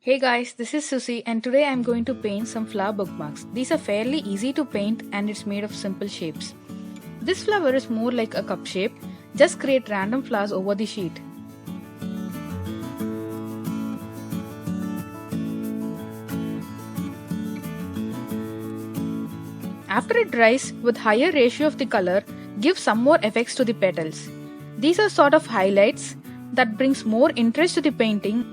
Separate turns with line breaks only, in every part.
Hey guys, this is Susi and today I am going to paint some flower bookmarks. These are fairly easy to paint and it's made of simple shapes. This flower is more like a cup shape. Just create random flowers over the sheet. After it dries, with higher ratio of the color, give some more effects to the petals. These are sort of highlights that brings more interest to the painting.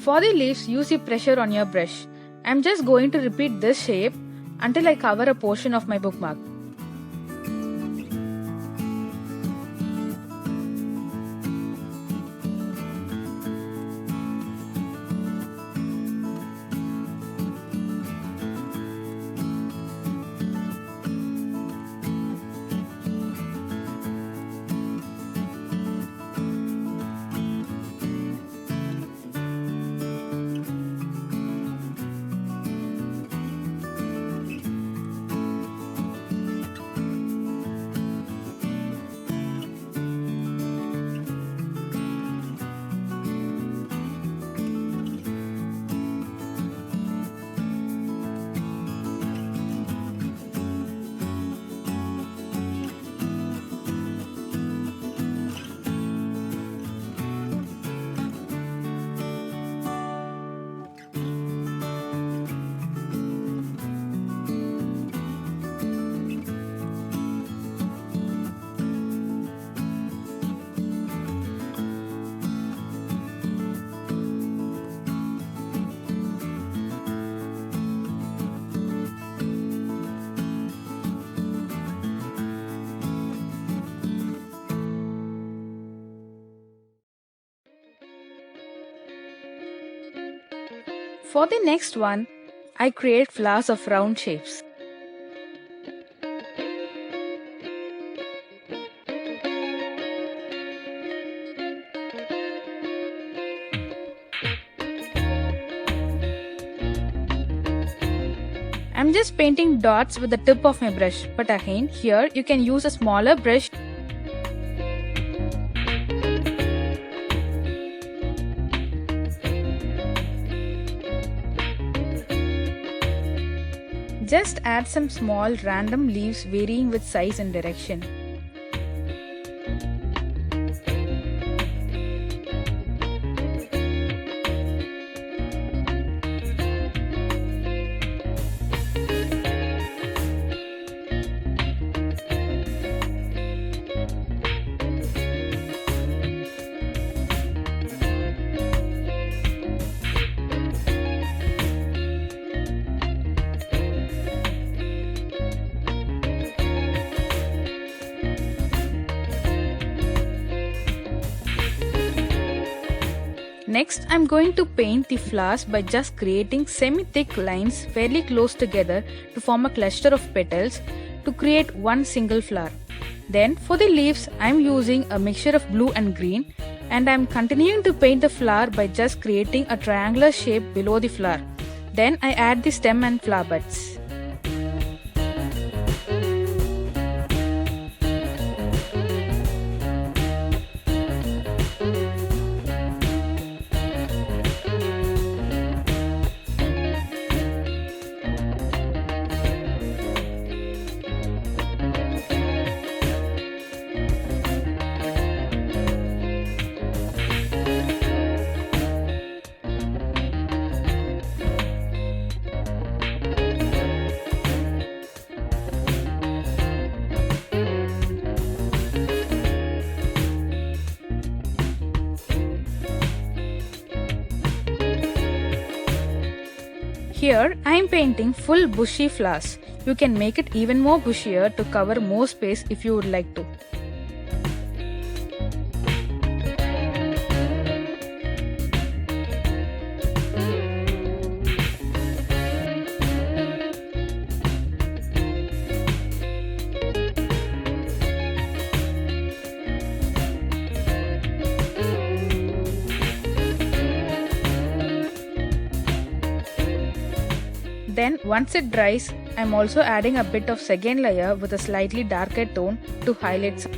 For the leaves, use the pressure on your brush. I am just going to repeat this shape until I cover a portion of my bookmark. For the next one, I create flowers of round shapes. I'm just painting dots with the tip of my brush, but again, here you can use a smaller brush. Just add some small random leaves varying with size and direction. Next, I'm going to paint the flowers by just creating semi-thick lines fairly close together to form a cluster of petals to create one single flower. Then for the leaves, I'm using a mixture of blue and green and I'm continuing to paint the flower by just creating a triangular shape below the flower. Then I add the stem and flower buds. Here I am painting full bushy flowers. You can make it even more bushier to cover more space if you would like to. Once it dries, I'm also adding a bit of second layer with a slightly darker tone to highlight some.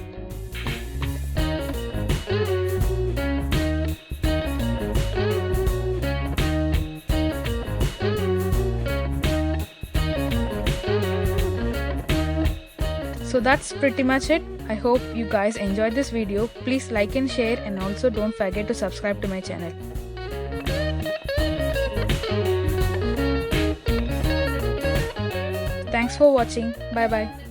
So that's pretty much it. I hope you guys enjoyed this video. Please like and share, and also don't forget to subscribe to my channel. Thanks for watching. Bye bye.